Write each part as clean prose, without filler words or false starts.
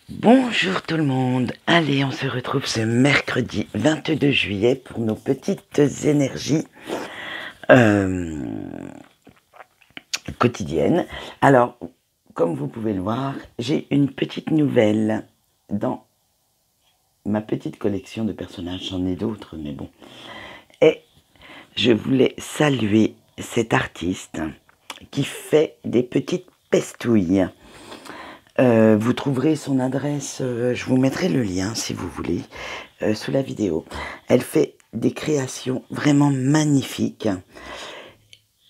Bonjour tout le monde, allez on se retrouve ce mercredi 22 juillet pour nos petites énergies quotidiennes. Alors, comme vous pouvez le voir, j'ai une petite nouvelle dans ma petite collection de personnages, j'en ai d'autres mais bon. Et je voulais saluer cet artiste qui fait des petites pestouilles. Vous trouverez son adresse, je vous mettrai le lien si vous voulez, sous la vidéo. Elle fait des créations vraiment magnifiques.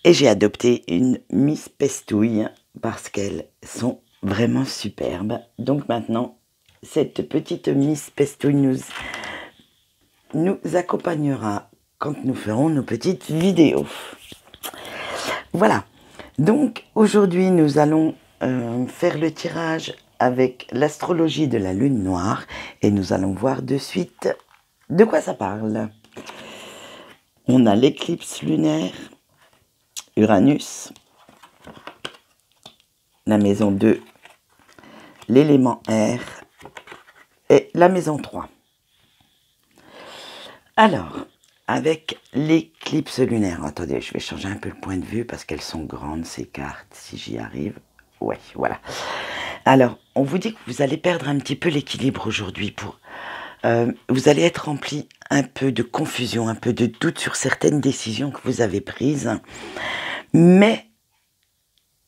Et j'ai adopté une Miss Pestouille parce qu'elles sont vraiment superbes. Donc maintenant, cette petite Miss Pestouille nous accompagnera quand nous ferons nos petites vidéos. Voilà. Donc aujourd'hui, nous allons faire le tirage avec l'astrologie de la lune noire et nous allons voir de suite de quoi ça parle. On a l'éclipse lunaire, Uranus, la maison 2, l'élément air et la maison 3. Alors, avec l'éclipse lunaire, attendez, je vais changer un peu le point de vue parce qu'elles sont grandes ces cartes, si j'y arrive. Ouais, voilà. Alors, on vous dit que vous allez perdre un petit peu l'équilibre aujourd'hui. Vous allez être rempli un peu de confusion, un peu de doute sur certaines décisions que vous avez prises. Mais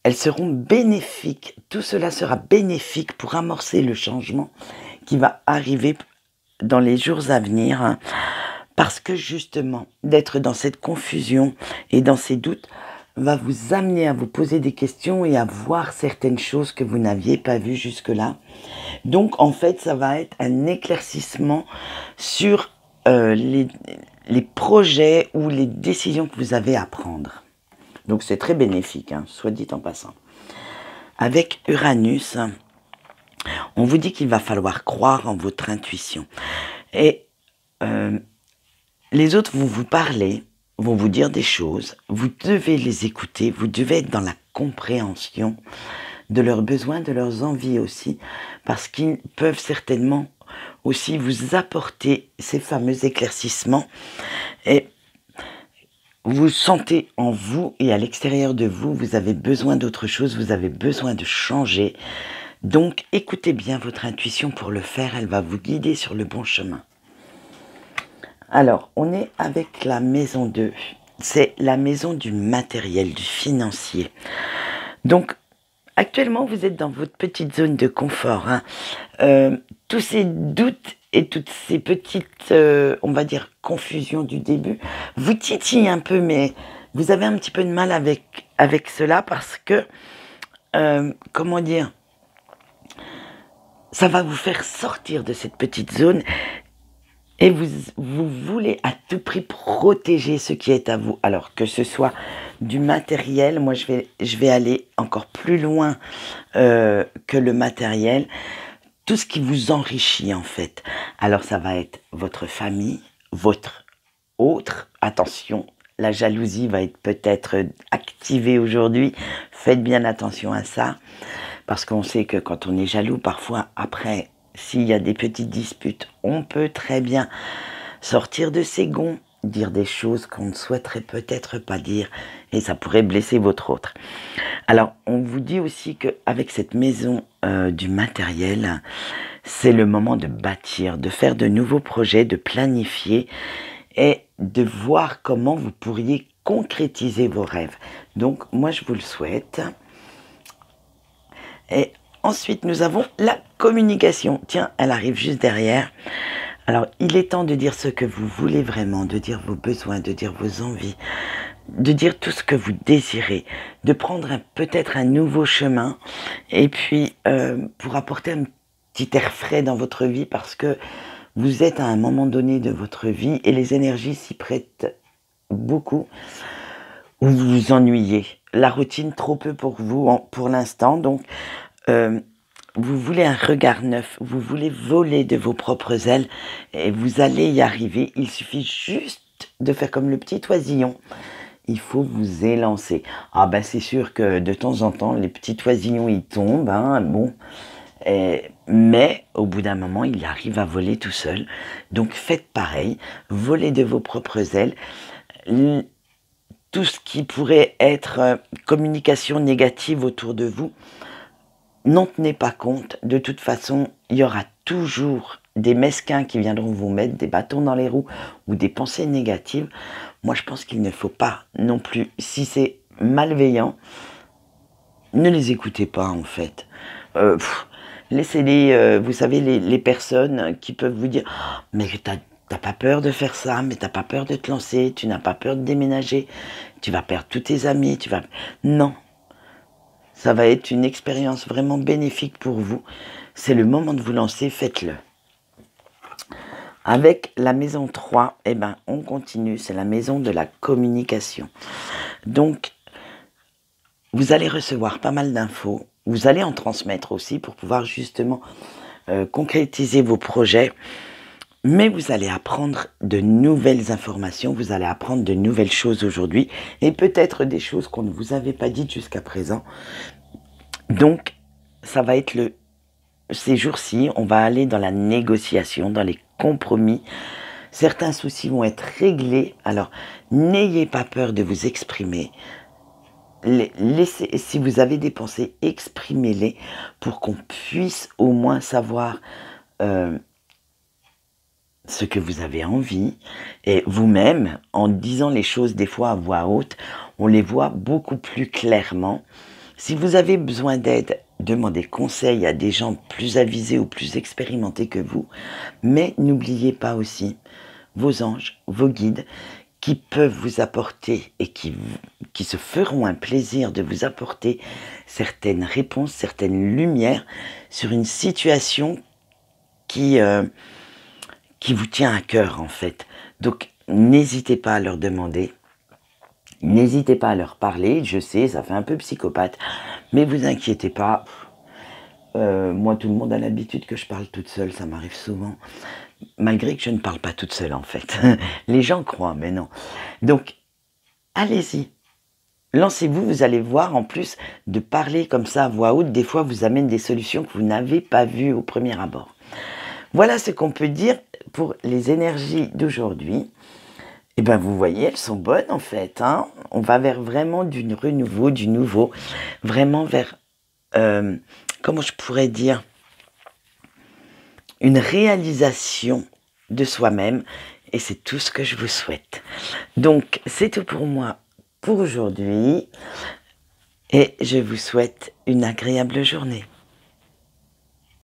elles seront bénéfiques. Tout cela sera bénéfique pour amorcer le changement qui va arriver dans les jours à venir. Parce que justement, d'être dans cette confusion et dans ces doutes va vous amener à vous poser des questions et à voir certaines choses que vous n'aviez pas vues jusque-là. Donc, en fait, ça va être un éclaircissement sur les projets ou les décisions que vous avez à prendre. Donc, c'est très bénéfique, hein, soit dit en passant. Avec Uranus, on vous dit qu'il va falloir croire en votre intuition. Et les autres vont vous parler, vont vous dire des choses, vous devez les écouter, vous devez être dans la compréhension de leurs besoins, de leurs envies aussi, parce qu'ils peuvent certainement aussi vous apporter ces fameux éclaircissements. Et vous sentez en vous et à l'extérieur de vous, vous avez besoin d'autre chose, vous avez besoin de changer. Donc écoutez bien votre intuition pour le faire, elle va vous guider sur le bon chemin. Alors, on est avec la maison 2. C'est la maison du matériel, du financier. Donc, actuellement, vous êtes dans votre petite zone de confort. Hein. Tous ces doutes et toutes ces petites, on va dire, confusions du début, vous titillent un peu, mais vous avez un petit peu de mal avec cela parce que, comment dire, ça va vous faire sortir de cette petite zone. Et vous voulez à tout prix protéger ce qui est à vous. Alors que ce soit du matériel, moi je vais aller encore plus loin que le matériel. Tout ce qui vous enrichit en fait. Alors ça va être votre famille, votre autre. Attention, la jalousie va être peut-être activée aujourd'hui. Faites bien attention à ça. Parce qu'on sait que quand on est jaloux, parfois après... S'il y a des petites disputes, on peut très bien sortir de ses gonds, dire des choses qu'on ne souhaiterait peut-être pas dire, et ça pourrait blesser votre autre. Alors, on vous dit aussi qu'avec cette maison du matériel, c'est le moment de bâtir, de faire de nouveaux projets, de planifier, et de voir comment vous pourriez concrétiser vos rêves. Donc, moi, je vous le souhaite. Et ensuite, nous avons la communication. Tiens, elle arrive juste derrière. Alors, il est temps de dire ce que vous voulez vraiment, de dire vos besoins, de dire vos envies, de dire tout ce que vous désirez, de prendre peut-être un nouveau chemin et puis pour apporter un petit air frais dans votre vie parce que vous êtes à un moment donné de votre vie et les énergies s'y prêtent beaucoup où vous vous ennuyez. La routine trop peu pour vous pour l'instant, donc vous voulez un regard neuf, vous voulez voler de vos propres ailes et vous allez y arriver. Il suffit juste de faire comme le petit oisillon. Il faut vous élancer. Ah ben c'est sûr que de temps en temps, les petits oisillons ils tombent, hein, bon. Mais au bout d'un moment, il arrive à voler tout seul. Donc faites pareil, volez de vos propres ailes. Tout ce qui pourrait être communication négative autour de vous, n'en tenez pas compte. De toute façon, il y aura toujours des mesquins qui viendront vous mettre des bâtons dans les roues ou des pensées négatives. Moi, je pense qu'il ne faut pas non plus, si c'est malveillant, ne les écoutez pas en fait. Laissez-les, vous savez, les personnes qui peuvent vous dire oh, mais t'as pas peur de faire ça, mais t'as pas peur de te lancer, tu n'as pas peur de déménager, tu vas perdre tous tes amis, tu vas... Non, ça va être une expérience vraiment bénéfique pour vous. C'est le moment de vous lancer, faites-le. Avec la maison 3, eh ben, on continue, c'est la maison de la communication. Donc, vous allez recevoir pas mal d'infos, vous allez en transmettre aussi pour pouvoir justement concrétiser vos projets, mais vous allez apprendre de nouvelles informations, vous allez apprendre de nouvelles choses aujourd'hui, et peut-être des choses qu'on ne vous avait pas dites jusqu'à présent. Donc, ça va être ces jours-ci, on va aller dans la négociation, dans les compromis. Certains soucis vont être réglés, alors n'ayez pas peur de vous exprimer. Si vous avez des pensées, exprimez-les pour qu'on puisse au moins savoir ce que vous avez envie. Et vous-même, en disant les choses des fois à voix haute, on les voit beaucoup plus clairement. Si vous avez besoin d'aide, demandez conseil à des gens plus avisés ou plus expérimentés que vous. Mais n'oubliez pas aussi vos anges, vos guides, qui peuvent vous apporter et qui se feront un plaisir de vous apporter certaines réponses, certaines lumières sur une situation qui vous tient à cœur en fait. Donc n'hésitez pas à leur demander, n'hésitez pas à leur parler. Je sais, ça fait un peu psychopathe, mais vous inquiétez pas. Moi, tout le monde a l'habitude que je parle toute seule, ça m'arrive souvent. Malgré que je ne parle pas toute seule en fait. Les gens croient, mais non. Donc, allez-y. Lancez-vous, vous allez voir, en plus de parler comme ça à voix haute, des fois vous amène des solutions que vous n'avez pas vues au premier abord. Voilà ce qu'on peut dire pour les énergies d'aujourd'hui. Et bien vous voyez, elles sont bonnes en fait. Hein, on va vers vraiment du renouveau, du nouveau. Vraiment vers, comment je pourrais dire, une réalisation de soi-même. Et c'est tout ce que je vous souhaite. Donc c'est tout pour moi pour aujourd'hui. Et je vous souhaite une agréable journée.